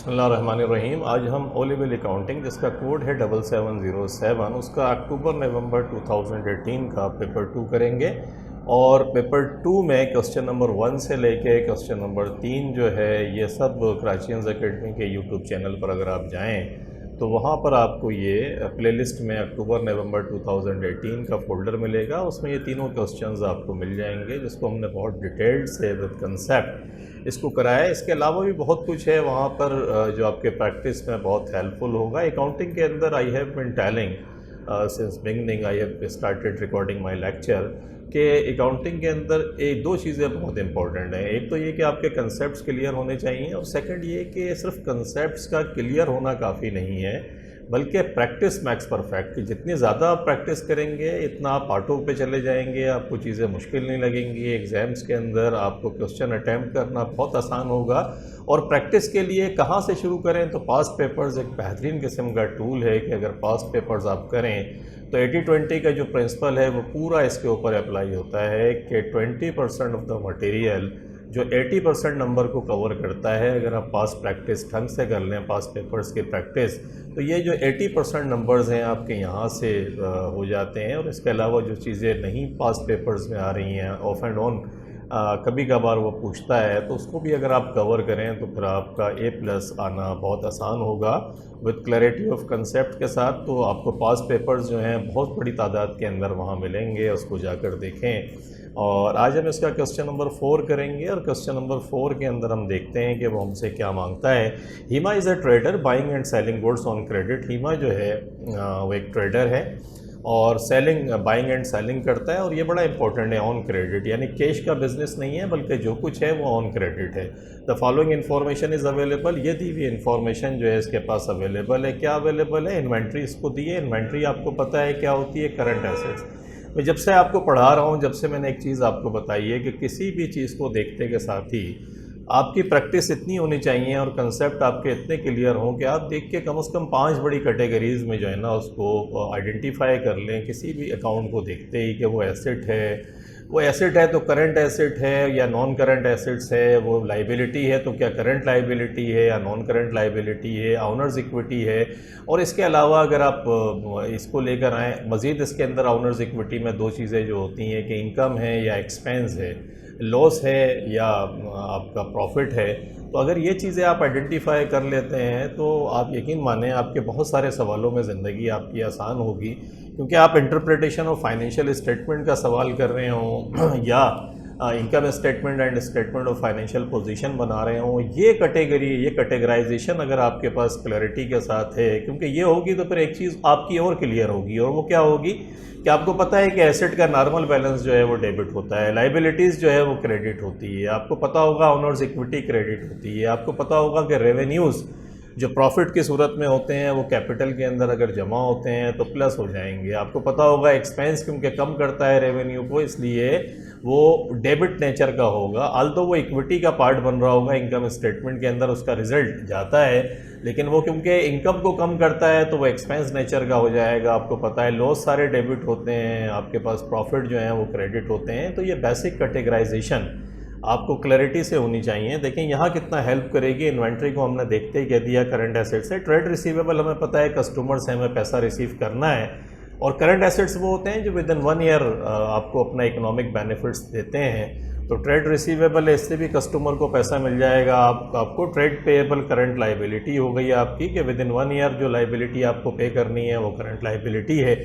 बिस्मिल्लाहिर्रहमानिर्रहीम। आज हम ओ लेवल अकाउंटिंग, जिसका कोड है 7707, उसका अक्टूबर नवंबर 2018 का पेपर 2 करेंगे। और पेपर 2 में क्वेश्चन नंबर 1 से लेके क्वेश्चन नंबर 3 जो है, ये सब कराचियंस एकेडमी के यूट्यूब चैनल पर अगर आप जाएं तो वहाँ पर आपको ये प्लेलिस्ट में अक्टूबर नवंबर 2018 का फोल्डर मिलेगा। उसमें ये तीनों क्वेश्चंस आपको मिल जाएंगे, जिसको हमने बहुत डिटेल्ड से विद कंसेप्ट इसको कराया है। इसके अलावा भी बहुत कुछ है वहाँ पर जो आपके प्रैक्टिस में बहुत हेल्पफुल होगा। अकाउंटिंग के अंदर I have been telling since beginning, I have started recording my lecture, कि अकाउंटिंग के अंदर एक दो चीज़ें बहुत इंपॉर्टेंट हैं। एक तो ये कि आपके कंसेप्ट्स क्लियर होने चाहिए, और सेकंड ये कि सिर्फ कंसेप्ट्स का क्लियर होना काफ़ी नहीं है, बल्कि प्रैक्टिस मैक्स परफेक्ट। कि जितनी ज़्यादा आप प्रैक्टिस करेंगे इतना आप पार्टों पे चले जाएंगे, आपको चीज़ें मुश्किल नहीं लगेंगी। एग्ज़ाम्स के अंदर आपको क्वेश्चन अटैम्प्ट करना बहुत आसान होगा। और प्रैक्टिस के लिए कहाँ से शुरू करें, तो पास्ट पेपर्स एक बेहतरीन किस्म का टूल है कि अगर पास्ट पेपर्स आप करें तो 80-20 का जो प्रिंसिपल है वो पूरा इसके ऊपर अप्लाई होता है कि 20% ऑफ द मटेरियल जो 80% नंबर को कवर करता है, अगर आप पास प्रैक्टिस ढंग से कर लें, पास पेपर्स की प्रैक्टिस, तो ये जो 80% नंबर्स हैं आपके यहाँ से हो जाते हैं। और इसके अलावा जो चीज़ें नहीं पास पेपर्स में आ रही हैं, ऑफ एंड ऑन कभी कभार वो पूछता है, तो उसको भी अगर आप कवर करें तो फिर आपका A+ आना बहुत आसान होगा विद क्लैरिटी ऑफ कंसेप्ट के साथ। तो आपको पास पेपर्स जो हैं बहुत बड़ी तादाद के अंदर वहाँ मिलेंगे, उसको जाकर देखें। और आज हम इसका क्वेश्चन नंबर 4 करेंगे, और क्वेश्चन नंबर 4 के अंदर हम देखते हैं कि वो हमसे क्या मांगता है। Hima is a trader buying and selling goods on credit. Hima जो है वो एक ट्रेडर है और बाइंग एंड सेलिंग करता है, और ये बड़ा इंपॉर्टेंट है, ऑन क्रेडिट, यानी कैश का बिजनेस नहीं है, बल्कि जो कुछ है वो ऑन क्रेडिट है। The following information is available. ये दी हुई इन्फॉर्मेशन जो है इसके पास अवेलेबल है। क्या अवेलेबल है? इन्वेंट्री इसको दी है। इन्वेंट्री आपको पता है क्या होती है? Current assets. मैं जब से आपको पढ़ा रहा हूँ, जब से मैंने एक चीज़ आपको बताई है कि किसी भी चीज़ को देखते के साथ ही आपकी प्रैक्टिस इतनी होनी चाहिए और कंसेप्ट आपके इतने क्लियर हों कि आप देख के कम से कम 5 बड़ी कैटेगरीज़ में जो है ना उसको आइडेंटिफाई कर लें किसी भी अकाउंट को देखते ही, कि वो एसेट है, वो एसेट है तो करंट एसेट है या नॉन करंट एसेट्स है, वो लाइबिलिटी है तो क्या करंट लाइबिलिटी है या नॉन करंट लाइबिलिटी है, ऑनर्स इक्विटी है। और इसके अलावा अगर आप इसको लेकर आएँ मज़ीद, इसके अंदर ऑनर्स इक्विटी में दो चीज़ें जो होती हैं कि इनकम है या एक्सपेंस है, लॉस है या आपका प्रॉफिट है। तो अगर ये चीज़ें आप आइडेंटिफाई कर लेते हैं तो आप यकीन मानें आपके बहुत सारे सवालों में ज़िंदगी आपकी आसान होगी, क्योंकि आप इंटरप्रिटेशन ऑफ फाइनेंशियल स्टेटमेंट का सवाल कर रहे हों या income statement and statement of financial position बना रहे हों, ये कैटेगरी, ये कैटेगराइजेशन अगर आपके पास क्लैरिटी के साथ है, क्योंकि ये होगी तो फिर एक चीज़ आपकी और क्लियर होगी, और वो क्या होगी कि आपको पता है कि एसेट का नॉर्मल बैलेंस जो है वो डेबिट होता है, लाइबिलिटीज़ जो है वो क्रेडिट होती है, आपको पता होगा ऑनर्स इक्विटी क्रेडिट होती है, आपको पता होगा कि रेवेन्यूज़ जो प्रॉफिट की सूरत में होते हैं वो कैपिटल के अंदर अगर जमा होते हैं तो प्लस हो जाएंगे, आपको पता होगा एक्सपेंस क्योंकि कम करता है रेवेन्यू को, इसलिए वो डेबिट नेचर का होगा। आल्दो वो इक्विटी का पार्ट बन रहा होगा इनकम स्टेटमेंट के अंदर, उसका रिजल्ट जाता है, लेकिन वो क्योंकि इनकम को कम करता है तो वो एक्सपेंस नेचर का हो जाएगा। आपको पता है लॉस सारे डेबिट होते हैं, आपके पास प्रॉफिट जो है वो क्रेडिट होते हैं। तो ये बेसिक कैटेगराइजेशन आपको क्लैरिटी से होनी चाहिए। देखें यहाँ कितना हेल्प करेगी। इन्वेंट्री को हमने देखते ही कह दिया करंट एसेट्स है, ट्रेड रिसीवेबल हमें पता है कस्टमर से हमें पैसा रिसीव करना है, और करंट एसेट्स वो होते हैं जो विद इन 1 ईयर आपको अपना इकोनॉमिक बेनिफिट्स देते हैं। तो ट्रेड रिसीवेबल है, इससे भी कस्टमर को पैसा मिल जाएगा। आपको ट्रेड पेएबल करंट लाइबिलिटी हो गई आपकी, कि विद इन 1 ईयर जो लाइबिलिटी आपको पे करनी है वो करंट लाइबिलिटी है।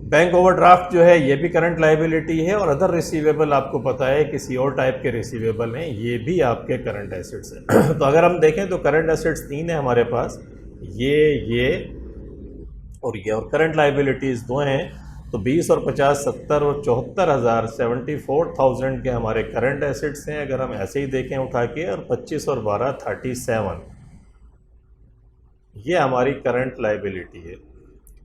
बैंक ओवरड्राफ्ट जो है ये भी करंट लाइबिलिटी है, और अदर रिसीवेबल आपको पता है किसी और टाइप के रिसीवेबल हैं, ये भी आपके करंट एसेट्स हैं। तो अगर हम देखें तो करंट एसेट्स 3 है हमारे पास, ये और ये, और करंट लाइबिलिटीज़ 2 हैं। तो 20 और 50 70 और 74,000 74,000 के हमारे करंट एसेट्स हैं अगर हम ऐसे ही देखें उठा के, और 25 और 12 37 ये हमारी करंट लाइबिलिटी है।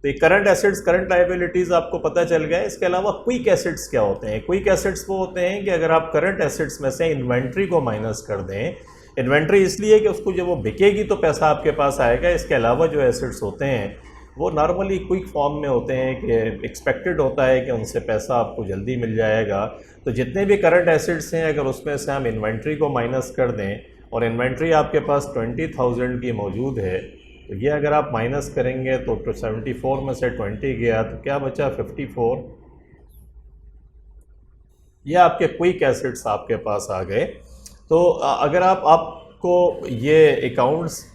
तो ये करंट एसेट्स, करंट लाइबिलिटीज़ आपको पता चल गया है। इसके अलावा क्विक एसेट्स क्या होते हैं? क्विक एसेट्स वो होते हैं कि अगर आप करंट एसेट्स में से इन्वेंट्री को माइनस कर दें, इन्वेंट्री इसलिए कि उसको जब वो बिकेगी तो पैसा आपके पास आएगा। इसके अलावा जो एसेट्स होते हैं वो नॉर्मली क्विक फॉर्म में होते हैं कि एक्सपेक्टेड होता है कि उनसे पैसा आपको जल्दी मिल जाएगा। तो जितने भी करंट एसेट्स हैं अगर उसमें से हम इन्वेंट्री को माइनस कर दें और इन्वेंट्री आपके पास 20,000 की मौजूद है, तो ये अगर आप माइनस करेंगे तो 74 में से 20 गया तो क्या बचा 54। ये आपके क्विक एसेट्स आपके पास आ गए। तो अगर आपको ये अकाउंट्स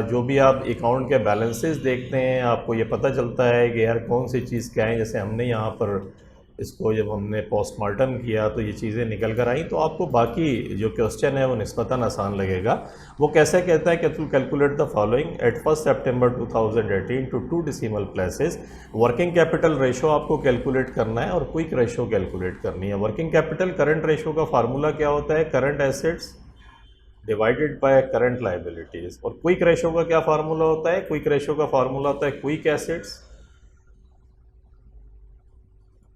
जो भी आप अकाउंट के बैलेंसेस देखते हैं, आपको ये पता चलता है कि यार कौन सी चीज़ क्या है। जैसे हमने यहाँ पर इसको जब हमने पोस्टमार्टम किया तो ये चीज़ें निकल कर आई, तो आपको बाकी जो क्वेश्चन है वो निस्बतन आसान लगेगा। वो कैसे कहता है कि to calculate the following at 1 September 2018 to 2 decimal places. Working capital ratio आपको कैलकुलेट करना है और क्विक रेशो कैलकुलेट करनी है। वर्किंग कैपिटल करंट रेशो का फार्मूला क्या होता है, current assets divided by current liabilities. और क्विक रेशो का क्या फार्मूला होता है, क्विक रेशो का फार्मूला होता है quick assets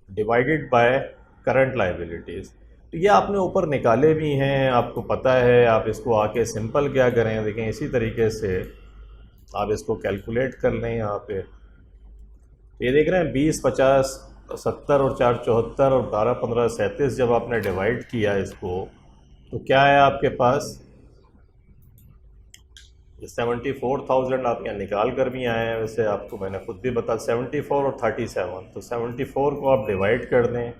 divided by current liabilities. तो ये आपने ऊपर निकाले भी हैं, आपको पता है। आप इसको आके सिंपल क्या करें, देखें इसी तरीके से आप इसको कैलकुलेट कर लें। यहाँ पे ये देख रहे हैं 20, 50, 70 और 4 74 और 12, 15, 37 जब आपने डिवाइड किया इसको तो क्या है आपके पास 74,000 आप यहाँ निकाल कर भी आए हैं। वैसे आपको मैंने खुद भी बता 74 और 37, तो 74 को आप डिवाइड कर दें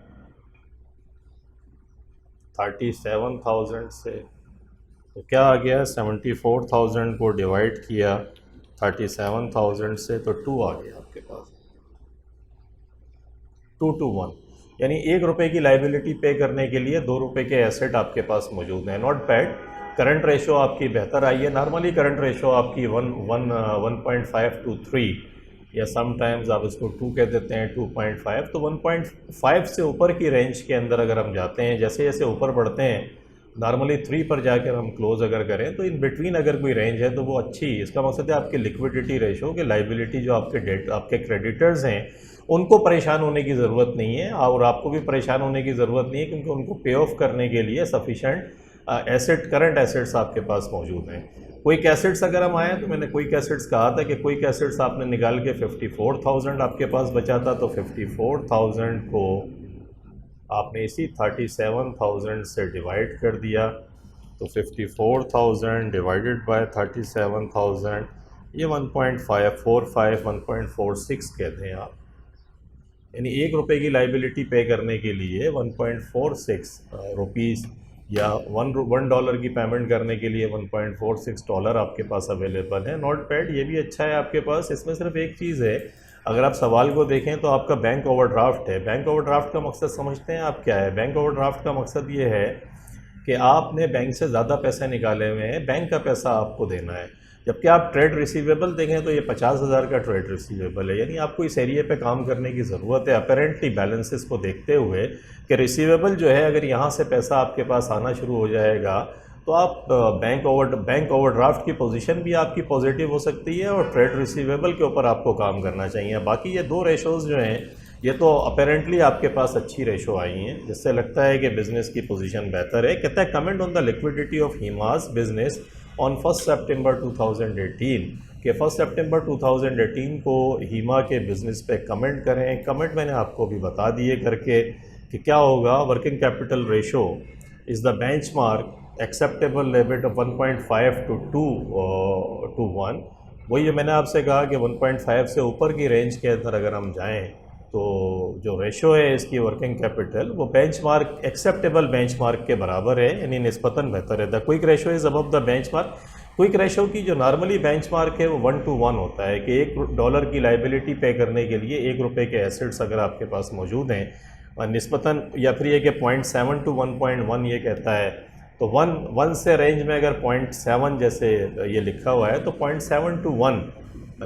37,000 से, तो क्या आ गया 74,000 को डिवाइड किया 37,000 से तो 2 आ गया आपके पास, 2 to 1। यानी 1 रुपये की लाइबिलिटी पे करने के लिए 2 रुपये के एसेट आपके पास मौजूद हैं। Not bad. करंट रेशो आपकी बेहतर आई है। नॉर्मली करंट रेशो आपकी 1.5 to 3 या समटाइम्स आप इसको 2 कह देते हैं 2.5। तो 1.5 से ऊपर की रेंज के अंदर अगर हम जाते हैं, जैसे जैसे ऊपर बढ़ते हैं नॉर्मली 3 पर जाकर हम क्लोज अगर करें तो इन बिटवीन अगर कोई रेंज है तो वो अच्छी। इसका मकसद है आपके लिक्विडिटी रेशो के लाइबिलिटी जो आपके क्रेडिटर्स हैं उनको परेशान होने की ज़रूरत नहीं है और आपको भी परेशान होने की ज़रूरत नहीं है, क्योंकि उनको पे ऑफ करने के लिए सफिशेंट करंट एसेट्स आपके पास मौजूद हैं। क्विक एसेट्स अगर हम आएँ तो मैंने क्विक एसेट्स कहा था कि क्विक एसेट्स आपने निकाल के 54,000 आपके पास बचा था, तो 54,000 को आपने इसी 37,000 से डिवाइड कर दिया, तो 54,000 डिवाइडेड बाय 37,000 ये 1.545 1.46 कहते हैं आप। यानी 1 रुपये की लाइबिलिटी पे करने के लिए 1.46 रुपीज़ या $1 की पेमेंट करने के लिए $1.46 आपके पास अवेलेबल है। नॉट बैड, ये भी अच्छा है आपके पास। इसमें सिर्फ एक चीज़ है, अगर आप सवाल को देखें तो आपका बैंक ओवरड्राफ्ट है। बैंक ओवरड्राफ्ट का मकसद समझते हैं आप क्या है? बैंक ओवरड्राफ्ट का मकसद ये है कि आपने बैंक से ज़्यादा पैसे निकाले हुए हैं, बैंक का पैसा आपको देना है। जबकि आप ट्रेड रिसीवेबल देखें तो ये 50,000 का ट्रेड रिसीवेबल है। यानी आपको इस एरिया पे काम करने की ज़रूरत है अपेरेंटली बैलेंसेस को देखते हुए कि रिसीवेबल जो है अगर यहाँ से पैसा आपके पास आना शुरू हो जाएगा तो आप बैंक ओवरड्राफ्ट की पोजीशन भी आपकी पॉजिटिव हो सकती है और ट्रेड रिसीवेबल के ऊपर आपको काम करना चाहिए। बाकी ये 2 रेशोज़ जो हैं ये तो अपेरेंटली आपके पास अच्छी रेशो आई हैं, जिससे लगता है कि बिज़नेस की पोजीशन बेहतर है। कहता है comment on the liquidity of Hemas business on 1 सितंबर 2018 कि 1 सितंबर 2018 को हीमा के बिज़नेस पे कमेंट करें। कमेंट मैंने आपको भी बता दिए करके कि क्या होगा। Working capital ratio is the benchmark acceptable limit of 1.5 to 2 to 1। वही जो मैंने आपसे कहा कि 1.5 से ऊपर की रेंज के अंदर अगर हम जाएं तो जो रेशो है इसकी वर्किंग कैपिटल वो बेंचमार्क एक्सेप्टेबल बेंचमार्क के बराबर है, यानी निस्बतन बेहतर है। The quick ratio is above the benchmark. Quick ratio की जो नॉर्मली बेंचमार्क है वो 1 to 1 होता है कि $1 की लाइबिलिटी पे करने के लिए 1 रुपये के एसेट्स अगर आपके पास मौजूद हैं और निस्बतन, या फिर ये कि 0.7 to 1.1 ये कहता है। तो 1 से रेंज में अगर 0.7 जैसे ये लिखा हुआ है तो 0.7 to 1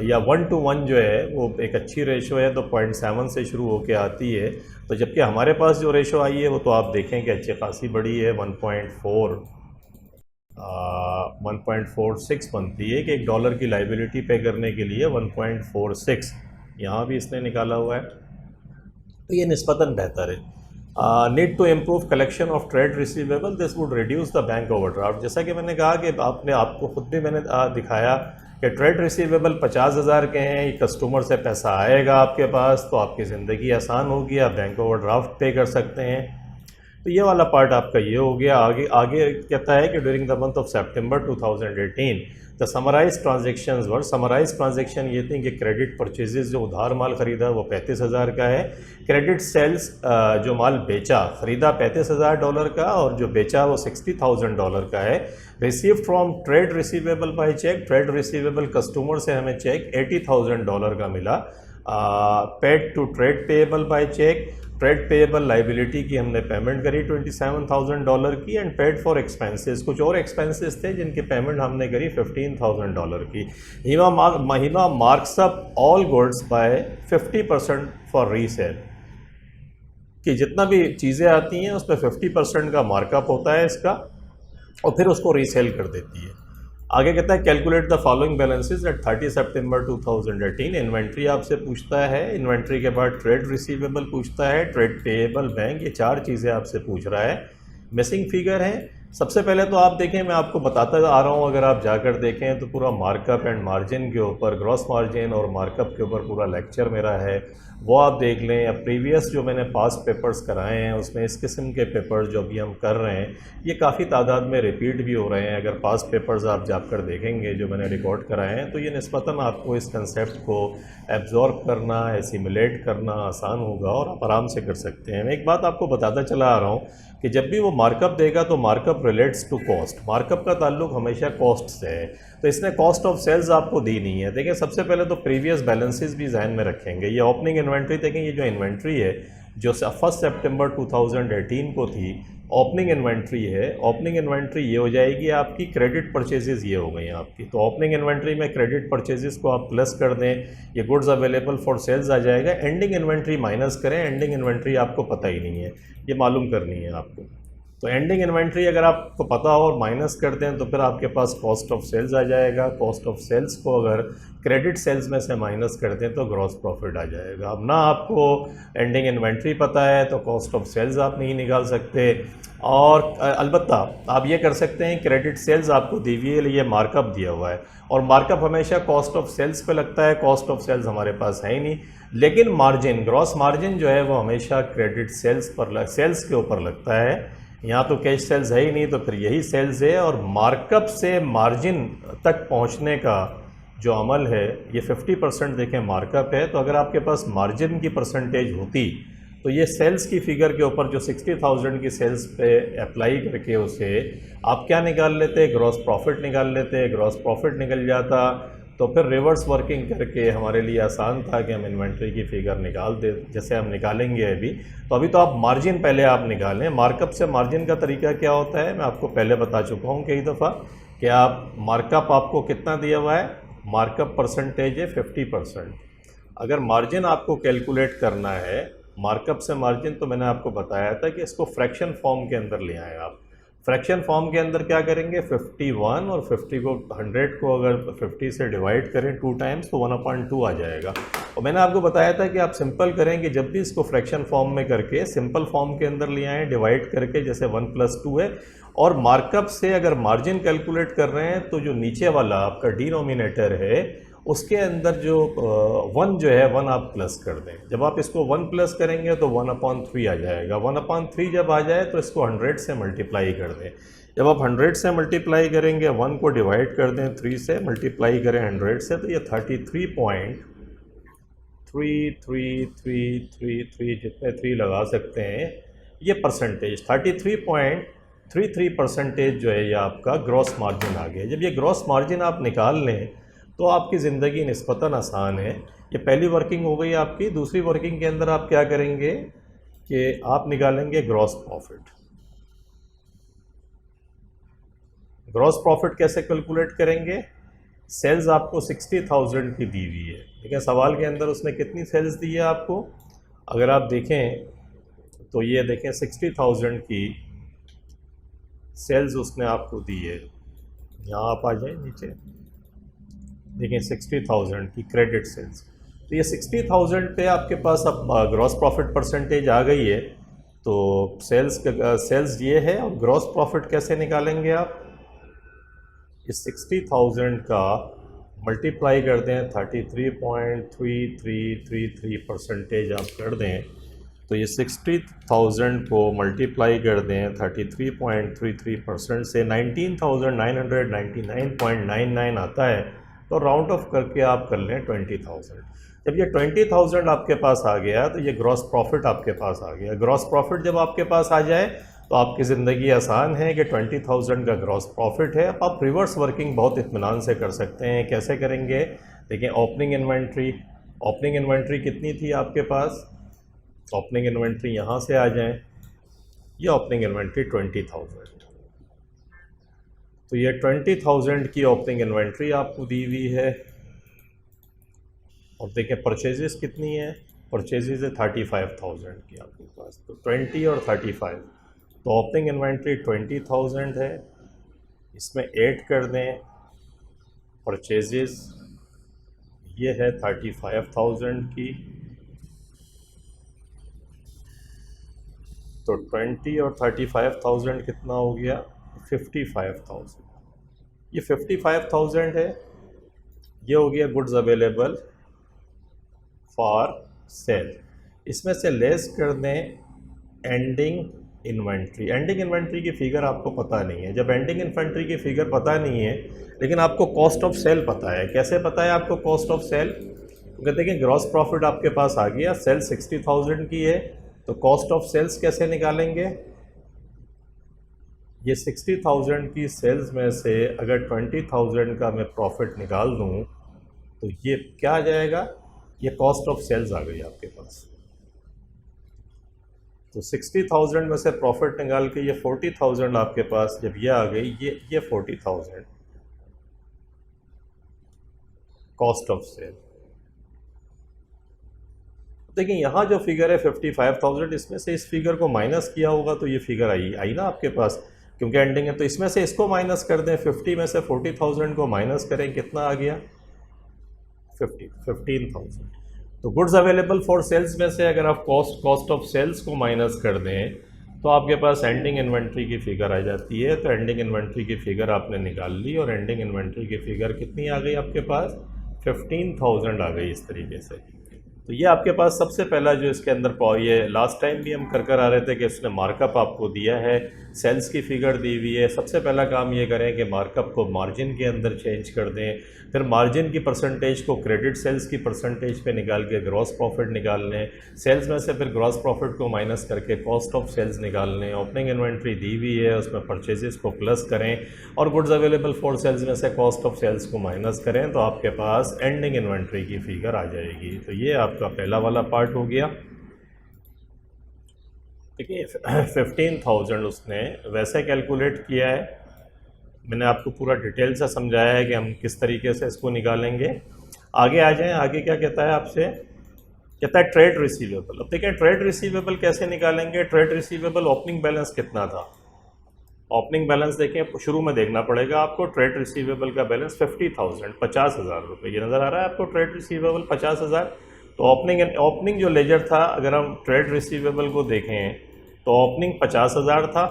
या 1 to 1 जो है वो एक अच्छी रेशो है, तो 0.7 से शुरू होके आती है। तो जबकि हमारे पास जो रेशो आई है वो तो आप देखें कि अच्छी खासी बड़ी है, 1.46 बनती है कि $1 की लाइबिलिटी पे करने के लिए 1.46 यहाँ भी इसने निकाला हुआ है, तो ये निस्बतन बेहतर है। Need to improve collection of trade receivable, this would reduce the bank overdraft. जैसा कि मैंने कहा कि आपको खुद भी मैंने दिखाया कि ट्रेड रिसीवेबल 50,000 के हैं, कस्टमर से पैसा आएगा आपके पास तो आपकी ज़िंदगी आसान होगी, आप बैंक ओवरड्राफ्ट पे कर सकते हैं। तो ये वाला पार्ट आपका ये हो गया। आगे आगे कहता है कि ड्यूरिंग द मंथ ऑफ सितंबर 2018 the summarise transactions were, summarise transaction ये थी कि क्रेडिट परचेजेस, जो उधार माल ख़रीदा वो 35,000 का है, क्रेडिट सेल्स जो माल बेचा, ख़रीदा $35,000 का और जो बेचा वो $60,000 का है। Receive from trade receivable by cheque, trade receivable customer से हमें चेक $80,000 का मिला। Paid to trade payable by cheque, trade payable liability की हमने पेमेंट करी $27,000 की, एंड पेड फॉर एक्सपेंसेस, कुछ और एक्सपेंसेस थे जिनकी पेमेंट हमने करी $15,000 की। महिमा marks up all goods by 50% for resale, कि जितना भी चीज़ें आती हैं उस पर 50% का मार्कअप होता है इसका, और फिर उसको रीसेल कर देती है। आगे कहता है calculate the following balances at 30 सितंबर 2018। इन्वेंट्री आपसे पूछता है, इन्वेंट्री के बाद ट्रेड रिसीवेबल पूछता है, ट्रेड पेएबल बैंक, ये चार चीज़ें आपसे पूछ रहा है। मिसिंग फिगर है। सबसे पहले तो आप देखें, मैं आपको बताता आ रहा हूँ, अगर आप जाकर देखें तो पूरा मार्कअप एंड मार्जिन के ऊपर, ग्रॉस मार्जिन और मार्कअप के ऊपर पूरा लेक्चर मेरा है, वो आप देख लें। या प्रीवियस जो मैंने पास्ट पेपर्स कराए हैं उसमें इस किस्म के पेपर्स जो अभी हम कर रहे हैं ये काफ़ी तादाद में रिपीट भी हो रहे हैं। अगर पास्ट पेपर्स आप जाकर देखेंगे जो मैंने रिकॉर्ड कराए हैं तो ये निस्बतन आपको इस कंसेप्ट को एब्जॉर्ब करना, एसिमुलेट करना आसान होगा और आप आराम से कर सकते हैं। मैं एक बात आपको बताता चला आ रहा हूँ कि जब भी वो मार्कअप देगा तो markup relates to cost, markup का ताल्लुक हमेशा कॉस्ट से है। तो इसने कॉस्ट ऑफ सेल्स आपको दी नहीं है। देखिए सबसे पहले तो प्रीवियस बैलेंसेस भी जहन में रखेंगे। ये ओपनिंग इन्वेंट्री देखें, ये जो इन्वेंट्री है जो 1 सितंबर 2018 को थी, ओपनिंग इन्वेंट्री है। ओपनिंग इन्वेंट्री ये हो जाएगी आपकी, क्रेडिट परचेजेस ये हो गई हैं आपकी। तो ओपनिंग इन्वेंट्री में क्रेडिट परचेजेस को आप प्लस कर दें, ये गुड्स अवेलेबल फॉर सेल्स आ जाएगा। एंडिंग इन्वेंट्री माइनस करें, एंडिंग इन्वेंट्री आपको पता ही नहीं है, ये मालूम करनी है आपको। तो एंडिंग इन्वेंट्री अगर आपको पता हो और माइनस कर दें तो फिर आपके पास कॉस्ट ऑफ सेल्स आ जाएगा। कॉस्ट ऑफ सेल्स को अगर क्रेडिट सेल्स में से माइनस कर दें तो ग्रॉस प्रॉफिट आ जाएगा। अब ना आपको एंडिंग इन्वेंट्री पता है तो कॉस्ट ऑफ सेल्स आप नहीं निकाल सकते। और अलबत्ता आप ये कर सकते हैं, क्रेडिट सेल्स आपको दी हुई है, ये मार्कअप दिया हुआ है और मार्कअप हमेशा कॉस्ट ऑफ सेल्स पे लगता है। कॉस्ट ऑफ सेल्स हमारे पास है ही नहीं, लेकिन मार्जिन, ग्रॉस मार्जिन जो है वो हमेशा क्रेडिट सेल्स पर, सेल्स के ऊपर लगता है। यहाँ तो कैश सेल्स है ही नहीं, तो फिर यही सेल्स है। और मार्कअप से मार्जिन तक पहुँचने का जो अमल है ये 50% देखें मार्कअप है। तो अगर आपके पास मार्जिन की परसेंटेज होती तो ये सेल्स की फिगर के ऊपर जो 60,000 की सेल्स पे अप्लाई करके उसे आप क्या निकाल लेते, ग्रॉस प्रॉफिट निकाल लेते। ग्रॉस प्रॉफिट निकल जाता तो फिर रिवर्स वर्किंग करके हमारे लिए आसान था कि हम इन्वेंट्री की फिगर निकाल दे, जैसे हम निकालेंगे अभी। तो अभी तो आप मार्जिन पहले आप निकालें। मार्कअप से मार्जिन का तरीका क्या होता है मैं आपको पहले बता चुका हूँ कई दफ़ा कि आप मार्कअप आपको कितना दिया हुआ है, मार्कअप परसेंटेज है 50%। अगर मार्जिन आपको कैलकुलेट करना है, मार्कअप से मार्जिन, तो मैंने आपको बताया था कि इसको फ्रैक्शन फॉर्म के अंदर ले आए आप। फ्रैक्शन फॉर्म के अंदर क्या करेंगे, 51 और 50 को 100 को अगर 50 से डिवाइड करें 2 टाइम्स तो 1/2 आ जाएगा। और मैंने आपको बताया था कि आप सिंपल करेंगे, जब भी इसको फ्रैक्शन फॉर्म में करके सिंपल फॉर्म के अंदर ले आएँ डिवाइड करके, जैसे 1 + 2 है। और मार्कअप से अगर मार्जिन कैलकुलेट कर रहे हैं तो जो नीचे वाला आपका डिनोमिनेटर है उसके अंदर जो 1 जो है 1 आप प्लस कर दें। जब आप इसको 1 प्लस करेंगे तो 1/3 आ जाएगा। 1/3 जब आ जाए तो इसको 100 से मल्टीप्लाई कर दें। जब आप 100 से मल्टीप्लाई करेंगे, 1 को डिवाइड कर दें 3 से, मल्टीप्लाई करें 100 से, तो ये 33.3333 जितने 3 लगा सकते हैं ये परसेंटेज 33.33% जो है ये आपका ग्रॉस मार्जिन आ गया। जब ये ग्रॉस मार्जिन आप निकाल लें तो आपकी ज़िंदगी निस्बतन आसान है। ये पहली वर्किंग हो गई आपकी। दूसरी वर्किंग के अंदर आप क्या करेंगे कि आप निकालेंगे ग्रॉस प्रॉफिट। ग्रॉस प्रॉफिट कैसे कैलकुलेट करेंगे, सेल्स आपको 60,000 की दी हुई है, ठीक है। सवाल के अंदर उसने कितनी सेल्स दी है आपको, अगर आप देखें तो ये देखें 60,000 की सेल्स उसने आपको दी है। यहाँ आप आ जाए नीचे, देखें 60,000 की क्रेडिट सेल्स। तो ये 60,000 पे आपके पास अब ग्रॉस प्रॉफिट परसेंटेज आ गई है। तो सेल्स ये है, और ग्रॉस प्रॉफिट कैसे निकालेंगे आप, इस 60,000 का मल्टीप्लाई कर दें 33.3333% आप कर दें तो ये 60,000 को मल्टीप्लाई कर दें 33.33% से 19,999.99 आता है, तो राउंड ऑफ करके आप कर लें 20,000। जब ये 20,000 आपके पास आ गया तो ये ग्रॉस प्रॉफिट आपके पास आ गया। ग्रॉस प्रॉफिट जब आपके पास आ जाए तो आपकी ज़िंदगी आसान है कि 20,000 का ग्रॉस प्रॉफिट है। अब आप रिवर्स वर्किंग बहुत इत्मीनान से कर सकते हैं। कैसे करेंगे? देखिए, ओपनिंग इन्वेंट्री कितनी थी आपके पास? ओपनिंग इन्वेंट्री यहाँ से आ जाए, ये ओपनिंग इन्वेंट्री 20,000, तो ये 20,000 की ओपनिंग इन्वेंट्री आपको दी हुई है। और देखें परचेजेस कितनी है? परचेजेस है 35,000 की आपके पास, तो 20 और 35, तो ओपनिंग इन्वेंट्री 20,000 है, इसमें ऐड कर दें परचेजेस, ये है 35,000 की, तो 20 और 35,000 कितना हो गया? 55,000। ये 55,000 है, ये हो गया गुड्स अवेलेबल फॉर सेल। इसमें से लेस कर दें एंडिंग इन्वेंट्री। एंडिंग इन्वेंट्री की फ़िगर आपको पता नहीं है। जब एंडिंग इन्वेंट्री की फ़िगर पता नहीं है लेकिन आपको कॉस्ट ऑफ सेल पता है। कैसे पता है आपको कॉस्ट ऑफ सेल? तो कहते हैं कि ग्रॉस प्रॉफिट आपके पास आ गया, सेल 60,000 की है, तो कॉस्ट ऑफ सेल्स कैसे निकालेंगे? ये 60,000 की सेल्स में से अगर 20,000 का मैं प्रॉफिट निकाल दूं तो ये क्या आ जाएगा? ये कॉस्ट ऑफ सेल्स आ गई आपके पास। तो 60,000 में से प्रॉफिट निकाल के ये 40,000 आपके पास जब ये आ गई, ये 40,000 कॉस्ट ऑफ सेल। देखिए यहाँ जो फिगर है 55,000, इसमें से इस फिगर को माइनस किया होगा तो ये फिगर आई ना आपके पास, क्योंकि एंडिंग है। तो इसमें से इसको माइनस कर दें, 50 में से 40,000 को माइनस करें, कितना आ गया? 15,000। तो गुड्स अवेलेबल फॉर सेल्स में से अगर आप कॉस्ट ऑफ सेल्स को माइनस कर दें तो आपके पास एंडिंग इन्वेंट्री की फ़िगर आ जाती है। तो एंडिंग इन्वेंट्री की फ़िगर आपने निकाल ली और एंडिंग इन्वेंट्री की फ़िगर कितनी आ गई आपके पास? 15,000 आ गई इस तरीके से। तो ये आपके पास सबसे पहला जो इसके अंदर ये लास्ट टाइम भी हम कर आ रहे थे कि उसने मार्कअप आपको दिया है, सेल्स की फ़िगर दी हुई है। सबसे पहला काम ये करें कि मार्कअप को मार्जिन के अंदर चेंज कर दें, फिर मार्जिन की परसेंटेज को क्रेडिट सेल्स की परसेंटेज पे निकाल के ग्रॉस प्रॉफिट निकाल लें, सेल्स में से फिर ग्रॉस प्रॉफिट को माइनस करके कॉस्ट ऑफ सेल्स निकाल लें। ओपनिंग इन्वेंट्री दी हुई है, उसमें परचेजेस को प्लस करें और गुड्स अवेलेबल फॉर सेल्स में से कॉस्ट ऑफ सेल्स को माइनस करें, तो आपके पास एंडिंग इन्वेंट्री की फ़िगर आ जाएगी। तो ये आपका पहला वाला पार्ट हो गया। देखिए 15,000 उसने वैसे कैलकुलेट किया है, मैंने आपको पूरा डिटेल से समझाया है कि हम किस तरीके से इसको निकालेंगे। आगे आ जाएं, आगे क्या कहता है आपसे? कहता है ट्रेड रिसीवेबल। अब देखिए ट्रेड रिसीवेबल कैसे निकालेंगे? ट्रेड रिसीवेबल ओपनिंग बैलेंस कितना था? ओपनिंग बैलेंस देखें, शुरू में देखना पड़ेगा आपको। ट्रेड रिसीवेबल का बैलेंस 50,000, 50,000 रुपये, ये नज़र आ रहा है आपको? Trade receivable 50,000। तो ओपनिंग जो लेजर था, अगर हम ट्रेड रिसीवेबल को देखें तो ओपनिंग 50,000 था,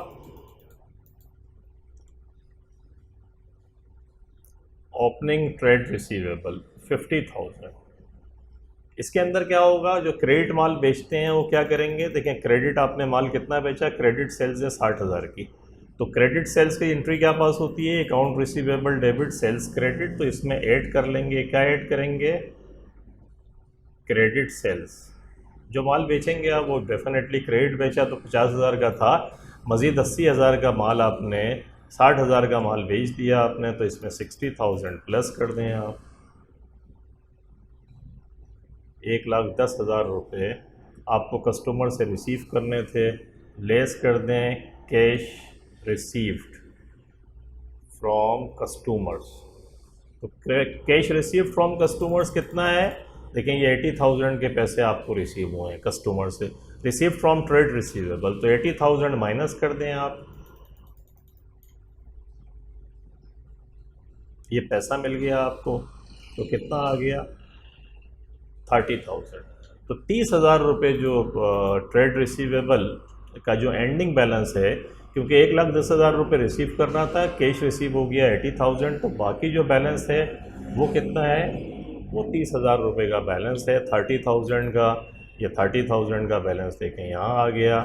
ओपनिंग ट्रेड रिसीवेबल 50,000। इसके अंदर क्या होगा? जो क्रेडिट माल बेचते हैं वो क्या करेंगे? देखें क्रेडिट आपने माल कितना बेचा? क्रेडिट सेल्स है 60,000 की, तो क्रेडिट सेल्स की एंट्री क्या पास होती है? Account receivable debit sales credit. तो इसमें ऐड कर लेंगे, क्या ऐड करेंगे? Credit sales. जो माल बेचेंगे आप वो डेफिनेटली क्रेडिट बेचा तो 50,000 का था, मज़ीद 80,000 का माल आपने 60,000 का माल बेच दिया आपने, तो इसमें 60,000 प्लस कर दें आप। 1,10,000 रुपये आपको कस्टमर से रिसीव करने थे, लेस कर दें कैश रिसीव्ड फ्रॉम कस्टमर्स। तो कैश रिसीव्ड फ्रॉम कस्टमर्स कितना है? देखें ये 80,000 के पैसे आपको रिसीव हुए हैं कस्टमर से, रिसीव फ्रॉम ट्रेड रिसीवेबल, तो 80,000 माइनस कर दें आप। ये पैसा मिल गया आपको, तो कितना आ गया? 30,000। तो 30,000 रुपये जो ट्रेड रिसीवेबल का जो एंडिंग बैलेंस है, क्योंकि 1,10,000 रुपये रिसीव करना था, कैश रिसीव हो गया 80,000, तो बाकी जो बैलेंस है वो कितना है? वो 30,000 रुपये का बैलेंस है। 30,000 का ये 30,000 का बैलेंस देखें यहाँ आ गया।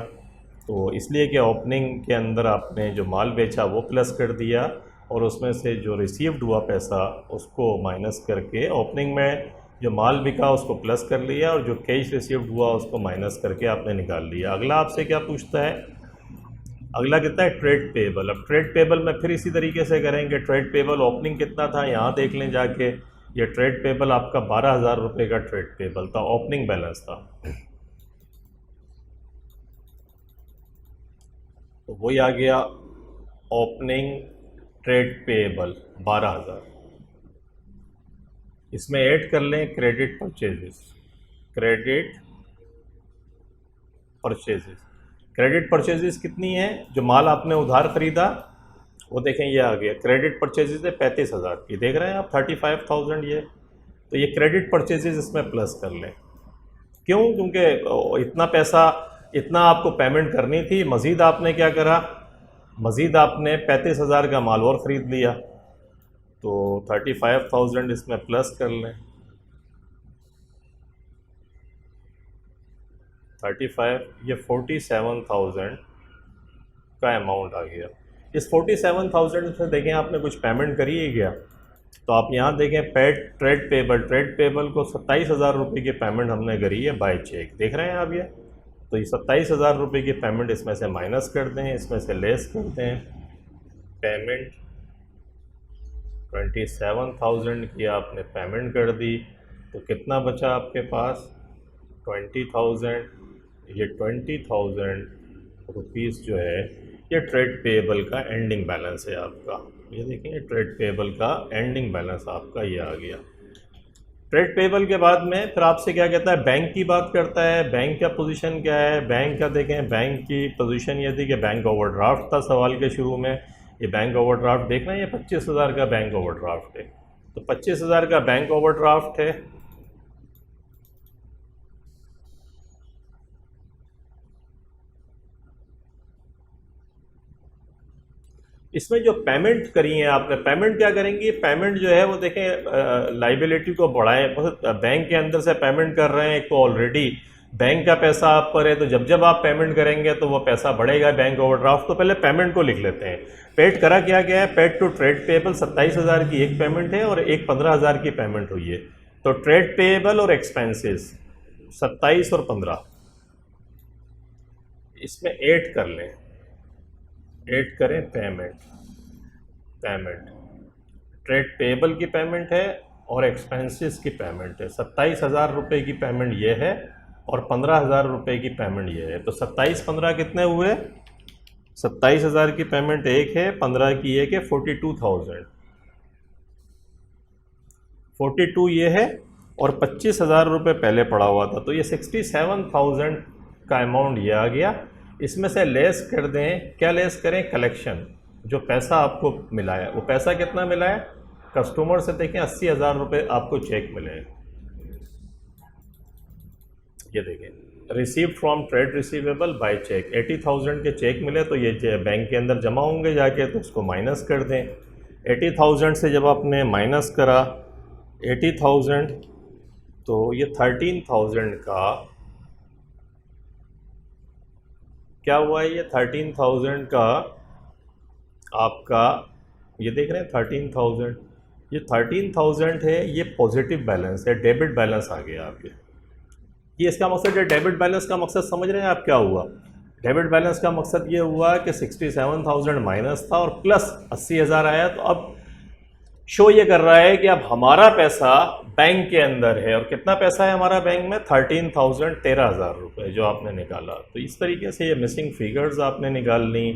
तो इसलिए कि ओपनिंग के अंदर आपने जो माल बेचा वो प्लस कर दिया और उसमें से जो रिसीव्ड हुआ पैसा उसको माइनस करके ओपनिंग में जो माल बिका उसको प्लस कर लिया और जो कैश रिसीव्ड हुआ उसको माइनस करके आपने निकाल लिया। अगला आपसे क्या पूछता है, अगला कहता है ट्रेड पेबल। अब ट्रेड पेबल में फिर इसी तरीके से करेंगे। ट्रेड पेबल ओपनिंग कितना था यहाँ देख लें जाके, ये ट्रेड पेबल आपका 12,000 रुपये का ट्रेड पेबल था, ओपनिंग बैलेंस था। तो वही आ गया ओपनिंग ट्रेड पेबल 12,000। इसमें ऐड कर लें credit purchases. Credit purchases, credit purchases कितनी है, जो माल आपने उधार खरीदा वो देखें ये आ गया क्रेडिट परचेजेस है 35,000 की, देख रहे हैं आप 35,000 ये। तो ये क्रेडिट परचेजेस इसमें प्लस कर लें। क्यों? क्योंकि इतना पैसा, इतना आपको पेमेंट करनी थी, मज़ीद आपने क्या करा, मज़ीद आपने 35,000 का माल और ख़रीद लिया। तो 35,000 इसमें प्लस कर लें। 35 ये 47,000 का अमाउंट आ गया। इस 47,000 से देखें आपने कुछ पेमेंट करी है क्या, तो आप यहाँ देखें ट्रेड पेबल, ट्रेड पेबल को 27,000 रुपये की पेमेंट हमने करी है बाय चेक, देख रहे हैं आप ये। तो ये 27,000 रुपये की पेमेंट इसमें से माइनस कर दें, इसमें से लेस कर दें। पेमेंट 27,000 की आपने पेमेंट कर दी, तो कितना बचा आपके पास 20,000। ये 20,000 रुपीज़ जो है ये ट्रेड पेबल का एंडिंग बैलेंस है आपका। ये देखिए ट्रेड पेबल का एंडिंग बैलेंस आपका ये आ गया। ट्रेड पेबल के बाद में फिर आपसे क्या कहता है, बैंक की बात करता है। बैंक का पोजीशन क्या है, बैंक का देखें, बैंक की पोजीशन ये थी कि बैंक ओवरड्राफ्ट था सवाल के शुरू में। ये बैंक ओवरड्राफ्ट देख रहे हैं, ये 25,000 का बैंक ओवरड्राफ्ट है। तो 25,000 का बैंक ओवरड्राफ्ट है। इसमें जो पेमेंट करी है आपने, पेमेंट क्या करेंगी, पेमेंट जो है वो देखें लाइबिलिटी को बढ़ाएं। बैंक के अंदर से पेमेंट कर रहे हैं, एक तो ऑलरेडी बैंक का पैसा आप पर है, तो जब जब आप पेमेंट करेंगे तो वो पैसा बढ़ेगा बैंक ओवरड्राफ्ट। तो पहले पेमेंट को लिख लेते हैं। पेड करा क्या गया है, पेड टू ट्रेड पेबल 27,000 की एक पेमेंट है और एक 15,000 की पेमेंट हुई है। तो ट्रेड पेबल और एक्सपेंसेस 27 और 15 इसमें ऐड कर लें, ऐड करें पेमेंट। पेमेंट ट्रेड पेबल की पेमेंट है और एक्सपेंसेस की पेमेंट है। 27,000 रुपये की पेमेंट ये है और 15,000 रुपये की पेमेंट ये है। तो 27-15 कितने हुए, 27,000 की पेमेंट एक है, 15 की एक है, 42,000। 42 ये है और 25,000 रुपये पहले पड़ा हुआ था, तो ये 67,000 का अमाउंट ये आ गया। इसमें से लेस कर दें, क्या लेस करें, कलेक्शन, जो पैसा आपको मिला है वो पैसा कितना मिला है, कस्टमर से देखें 80,000 रुपये आपको चेक मिले हैं। ये देखें received from trade receivable by cheque, 80,000 के चेक मिले, तो ये बैंक के अंदर जमा होंगे जाके, तो उसको माइनस कर दें। 80,000 से जब आपने माइनस करा 80,000, तो ये 13,000 का क्या हुआ है, ये 13,000 का आपका, ये देख रहे हैं 13,000, ये 13,000 है, ये पॉजिटिव बैलेंस है, डेबिट बैलेंस आ गया आपके। ये इसका मकसद है, डेबिट बैलेंस का मकसद समझ रहे हैं आप क्या हुआ। डेबिट बैलेंस का मकसद ये हुआ कि 67,000 माइनस था और प्लस 80,000 आया। तो अब शो ये कर रहा है कि अब हमारा पैसा बैंक के अंदर है, और कितना पैसा है हमारा बैंक में, 13,000, 13,000 रुपये जो आपने निकाला। तो इस तरीके से ये मिसिंग फिगर्स आपने निकालनी।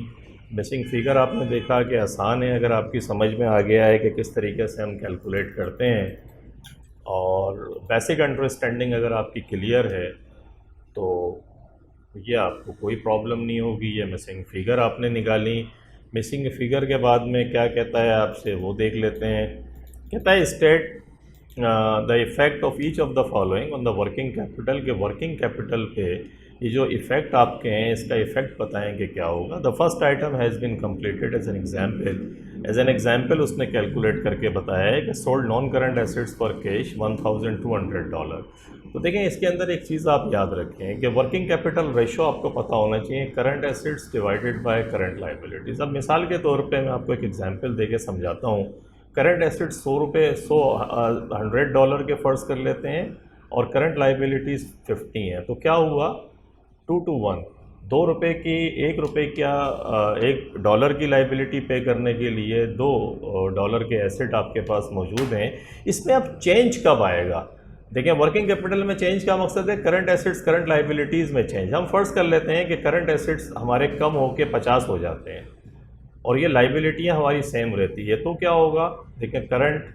मिसिंग फिगर आपने देखा कि आसान है, अगर आपकी समझ में आ गया है कि किस तरीके से हम कैलकुलेट करते हैं, और बेसिक अंडरस्टैंडिंग अगर आपकी क्लियर है तो ये आपको कोई प्रॉब्लम नहीं होगी। ये मिसिंग फिगर आपने निकाली। मिसिंग फिगर के बाद में क्या कहता है आपसे वो देख लेते हैं। कहता है state the effect of each of the following on the working capital, के वर्किंग कैपिटल पे ये जो इफ़ेक्ट आपके हैं इसका इफ़ेक्ट बताएं कि क्या होगा। The first item has been completed as an example. As an example उसने कैलकुलेट करके बताया है कि sold non current assets for cash $1,200। तो देखें इसके अंदर एक चीज़ आप याद रखें कि वर्किंग कैपिटल रेशो आपको पता होना चाहिए current assets divided by current liabilities. अब मिसाल के तौर पे मैं आपको एक एग्जांपल देके समझाता हूँ। करंट एसेट्स $100 के फ़र्ज़ कर लेते हैं और करंट लाइबिलिटीज़ 50 हैं, तो क्या हुआ 2 to 1, ₹2 की $1 क्या $1 की लाइबिलिटी पे करने के लिए $2 के एसेट आपके पास मौजूद हैं। इसमें अब चेंज कब आएगा? देखिए वर्किंग कैपिटल में चेंज का मकसद है करंट एसेट्स करंट लाइबिलिटीज़ में चेंज। हम फर्ज कर लेते हैं कि करंट एसेट्स हमारे कम होके 50 हो जाते हैं और ये लाइबिलिटियाँ हमारी सेम रहती है, तो क्या होगा? देखिए करंट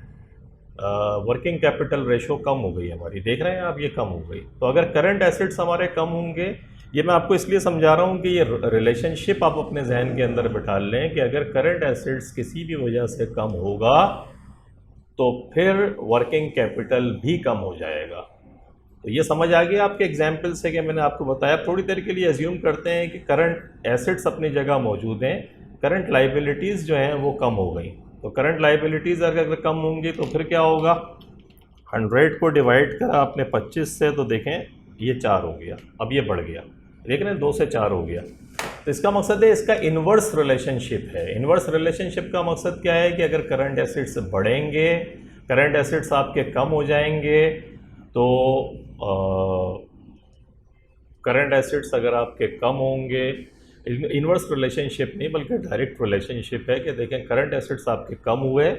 वर्किंग कैपिटल रेशो कम हो गई हमारी, देख रहे हैं आप, ये कम हो गई। तो अगर करंट एसेट्स हमारे कम होंगे, ये मैं आपको इसलिए समझा रहा हूँ कि ये रिलेशनशिप आप अपने जहन के अंदर बिठा लें कि अगर करंट एसेट्स किसी भी वजह से कम होगा तो फिर वर्किंग कैपिटल भी कम हो जाएगा। तो ये समझ आ गया आपके एग्जाम्पल से कि मैंने आपको बताया। थोड़ी देर के लिए एज्यूम करते हैं कि करंट एसेट्स अपनी जगह मौजूद हैं, करंट लाइबिलिटीज़ जो हैं वो कम हो गई। तो करंट लाइबिलिटीज़ अगर कम होंगी तो फिर क्या होगा? 100 को डिवाइड करा आपने 25 से, तो देखें ये 4 हो गया, अब ये बढ़ गया, देख रहे हैं 2 से 4 हो गया। तो इसका मकसद है, इसका इन्वर्स रिलेशनशिप है। इन्वर्स रिलेशनशिप का मकसद क्या है कि अगर करंट एसेट्स बढ़ेंगे, करंट एसेट्स आपके कम हो जाएंगे, तो करंट एसेट्स अगर आपके कम होंगे, इन्वर्स रिलेशनशिप नहीं बल्कि डायरेक्ट रिलेशनशिप है कि देखें करंट एसेट्स आपके कम हुए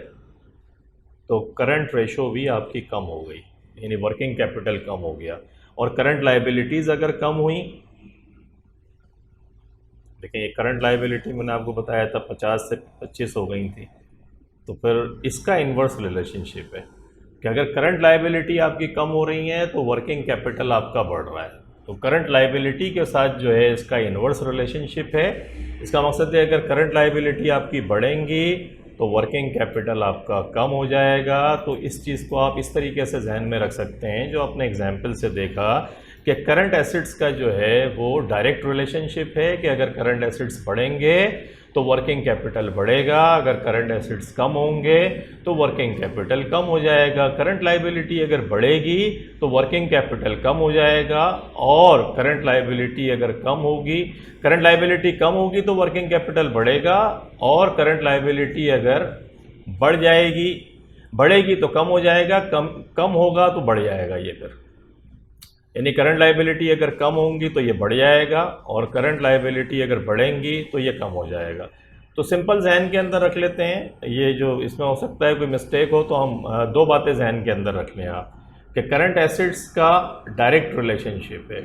तो करंट रेशो भी आपकी कम हो गई, यानी वर्किंग कैपिटल कम हो गया। और करंट लाइबिलिटीज़ अगर कम हुई, देखिए ये करंट लाइबिलिटी मैंने आपको बताया था 50 से 25 हो गई थी, तो फिर इसका इन्वर्स रिलेशनशिप है कि अगर करंट लाइबिलिटी आपकी कम हो रही है तो वर्किंग कैपिटल आपका बढ़ रहा है। तो करंट लाइबिलिटी के साथ जो है इसका इन्वर्स रिलेशनशिप है। इसका मकसद है अगर करंट लाइबिलिटी आपकी बढ़ेंगी तो वर्किंग कैपिटल आपका कम हो जाएगा। तो इस चीज़ को आप इस तरीके से जहन में रख सकते हैं, जो अपने एग्जाम्पल से देखा कि करंट एसेट्स का जो है वो डायरेक्ट रिलेशनशिप है कि अगर करंट एसेट्स बढ़ेंगे तो वर्किंग कैपिटल बढ़ेगा, अगर करंट एसेट्स कम होंगे तो वर्किंग कैपिटल कम हो जाएगा। करंट लाइबिलिटी अगर बढ़ेगी तो वर्किंग कैपिटल कम हो जाएगा, और करंट लाइबिलिटी अगर कम होगी, करंट लाइबिलिटी कम होगी तो वर्किंग कैपिटल बढ़ेगा, और करंट लाइबिलिटी अगर बढ़ जाएगी, बढ़ेगी तो कम हो जाएगा, कम होगा तो बढ़ जाएगा। ये फिर यानी करंट लाइबिलिटी अगर कम होंगी तो ये बढ़ जाएगा, और करंट लाइबिलिटी अगर बढ़ेंगी तो ये कम हो जाएगा। तो सिंपल जहन के अंदर रख लेते हैं, ये जो इसमें हो सकता है कोई मिस्टेक हो तो हम दो बातें जहन के अंदर रख लें आप कि करंट एसेट्स का डायरेक्ट रिलेशनशिप है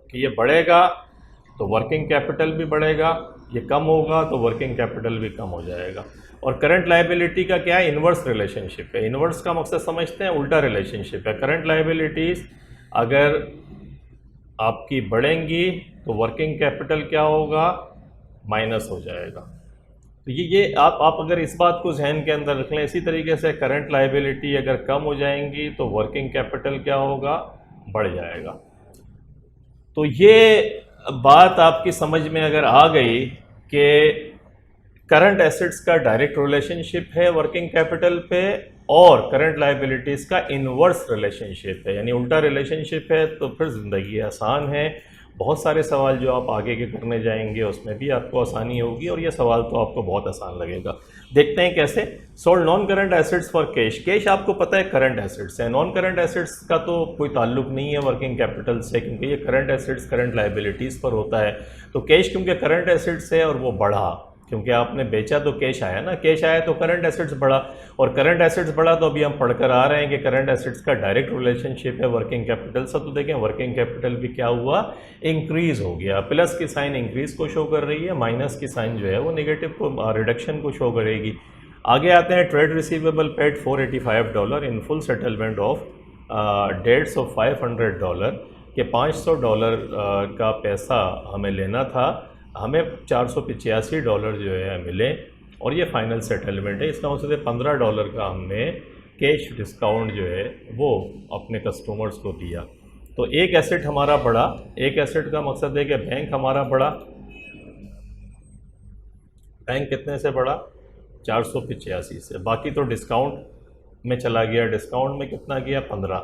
कि ये बढ़ेगा तो वर्किंग कैपिटल भी बढ़ेगा, ये कम होगा तो वर्किंग कैपिटल भी कम हो जाएगा। और करंट लाइबिलिटी का क्या है? इन्वर्स रिलेशनशिप है। इन्वर्स का मकसद समझते हैं, उल्टा रिलेशनशिप है। करंट लाइबिलिटीज़ अगर आपकी बढ़ेंगी तो वर्किंग कैपिटल क्या होगा? माइनस हो जाएगा। तो ये आप अगर इस बात को जहन के अंदर रख लें, इसी तरीके से करंट लाइबिलिटी अगर कम हो जाएंगी तो वर्किंग कैपिटल क्या होगा? बढ़ जाएगा। तो ये बात आपकी समझ में अगर आ गई कि करंट एसेट्स का डायरेक्ट रिलेशनशिप है वर्किंग कैपिटल पे, और करंट लाइबिलिटीज़ का इन्वर्स रिलेशनशिप है, यानी उल्टा रिलेशनशिप है, तो फिर ज़िंदगी आसान है। बहुत सारे सवाल जो आप आगे के करने जाएंगे उसमें भी आपको आसानी होगी, और ये सवाल तो आपको बहुत आसान लगेगा। देखते हैं कैसे। Sold non current assets for cash. Cash आपको पता है करंट एसेट्स है, नॉन करंट एसेट्स का तो कोई ताल्लुक नहीं है वर्किंग कैपिटल से, क्योंकि ये करंट एसेट्स करंट लाइबिलिटीज़ पर होता है। तो कैश क्योंकि करंट एसेट्स है और वो बढ़ा, क्योंकि आपने बेचा तो कैश आया ना, कैश आया तो करंट एसेट्स बढ़ा, और करंट एसेट्स बढ़ा तो अभी हम पढ़कर आ रहे हैं कि करंट एसेट्स का डायरेक्ट रिलेशनशिप है वर्किंग कैपिटल से। तो देखें वर्किंग कैपिटल भी क्या हुआ? इंक्रीज़ हो गया। प्लस की साइन इंक्रीज़ को शो कर रही है, माइनस की साइन जो है वो नेगेटिव को रिडक्शन को शो करेगी। आगे आते हैं, trade receivable paid $485 in full settlement of debts of $500 के $500 का पैसा हमें लेना था, हमें $485 जो है मिले, और ये फाइनल सेटलमेंट है। इसका मतलब $15 का हमने कैश डिस्काउंट जो है वो अपने कस्टमर्स को दिया। तो एक एसेट हमारा बढ़ा, एक एसेट का मकसद है कि बैंक हमारा बढ़ा। बैंक कितने से बढ़ा? 485 से। बाकी तो डिस्काउंट में चला गया, डिस्काउंट में कितना गया? 15।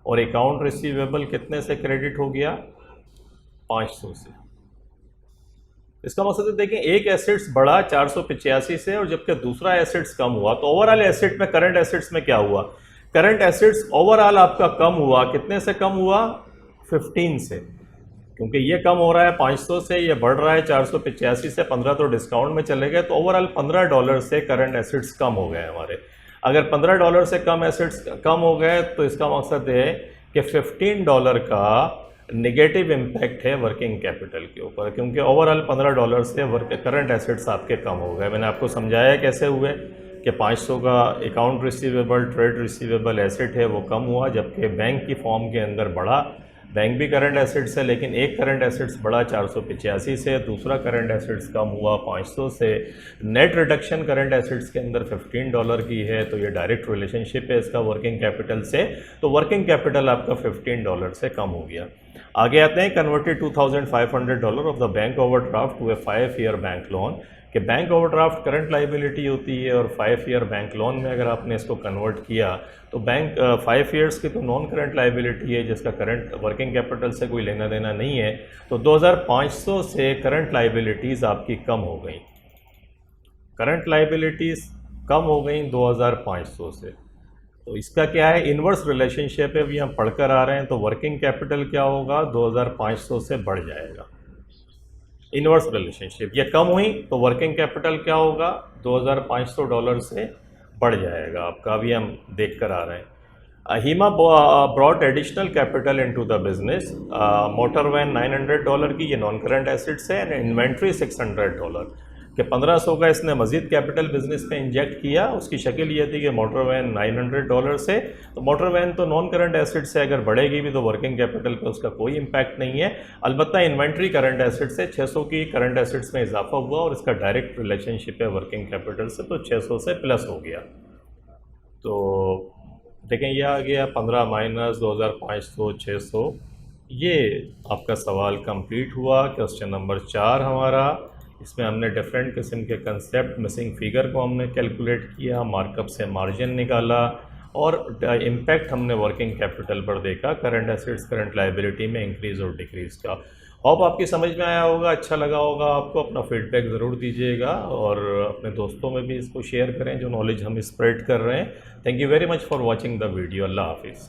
और अकाउंट रिसीवेबल कितने से क्रेडिट हो गया, 500 से। इसका मतलब है देखें, एक एसेट्स बढ़ा 485 से और जबकि दूसरा एसेट्स कम हुआ, तो ओवरऑल एसेट में, करंट एसेट्स में क्या हुआ, करंट एसेट्स ओवरऑल आपका कम हुआ, कितने से कम हुआ, 15 से, क्योंकि ये कम हो रहा है 500 से, ये बढ़ रहा है 485 से, 15 तो डिस्काउंट में चले गए, तो ओवरऑल $15 से करंट एसेट्स कम हो गए हमारे। अगर $15 से कम एसेट्स कम हो गए तो इसका मकसद है कि $15 का नेगेटिव इम्पैक्ट है वर्किंग कैपिटल के ऊपर, क्योंकि ओवरऑल $15 से करंट एसेट्स आपके कम हो गए। मैंने आपको समझाया कैसे हुए कि 500 का account receivable, trade receivable asset है वो कम हुआ, जबकि बैंक की फॉर्म के अंदर बढ़ा। बैंक भी करंट एसेट्स है, लेकिन एक करंट एसेट्स बढ़ा 485 से, दूसरा करंट एसेट्स कम हुआ 500 से। नेट रिडक्शन करंट एसेट्स के अंदर $15 की है, तो ये डायरेक्ट रिलेशनशिप है इसका वर्किंग कैपिटल से, तो वर्किंग कैपिटल आपका $15 से कम हो गया। आगे आते हैं, converted $2,500 of the bank overdraft to a 5-year bank loan, कि बैंक ओवरड्राफ्ट करंट लाइबिलिटी होती है और 5 ईयर बैंक लोन में अगर आपने इसको कन्वर्ट किया तो बैंक 5 ईयर्स की तो नॉन करंट लाइबिलिटी है, जिसका करंट वर्किंग कैपिटल से कोई लेना देना नहीं है, तो 2500 से करंट लाइबिलिटीज़ आपकी कम हो गई, करंट लाइबिलिटीज़ कम हो गई 2500 से। तो इसका क्या है, इन्वर्स रिलेशनशिप है, अभी हम पढ़कर आ रहे हैं, तो वर्किंग कैपिटल क्या होगा, 2500 से बढ़ जाएगा, इन्वर्स रिलेशनशिप, ये कम हुई तो वर्किंग कैपिटल क्या होगा, $2500 से बढ़ जाएगा आपका। अभी हम देख कर आ रहे हैं। हीमा brought additional capital into the business, motor van $900 की, ये नॉन करंट एसेट्स है, एंड इन्वेंट्री $600 कि 1500 का इसने मजीद कैपिटल बिजनेस में इंजेक्ट किया। उसकी शक्ल ये थी कि मोटर वैन $900 से, तो मोटर वैन तो नॉन करंट एसेट से अगर बढ़ेगी भी तो वर्किंग कैपिटल पे उसका कोई इम्पैक्ट नहीं है। अलबत्ता इन्वेंट्री करंट एसेट से 600 की करंट एसेट्स में इजाफा हुआ और इसका डायरेक्ट रिलेशनशिप है वर्किंग कैपिटल से, तो 600 से प्लस हो गया। तो देखें ये आ गया 15 माइनस 2500 600। ये आपका सवाल कंप्लीट हुआ। क्वेश्चन नंबर 4 हमारा, इसमें हमने डिफरेंट किस्म के कंसेप्ट, मिसिंग फिगर को हमने कैलकुलेट किया, मार्कअप से मार्जिन निकाला और इम्पैक्ट हमने वर्किंग कैपिटल पर देखा, करंट एसेट्स करंट लाइबिलिटी में इंक्रीज़ और डिक्रीज़ का। होप आपकी समझ में आया होगा, अच्छा लगा होगा आपको। अपना फीडबैक ज़रूर दीजिएगा और अपने दोस्तों में भी इसको शेयर करें जो नॉलेज हम स्प्रेड कर रहे हैं। Thank you very much for watching the video. Allah हाफिज़।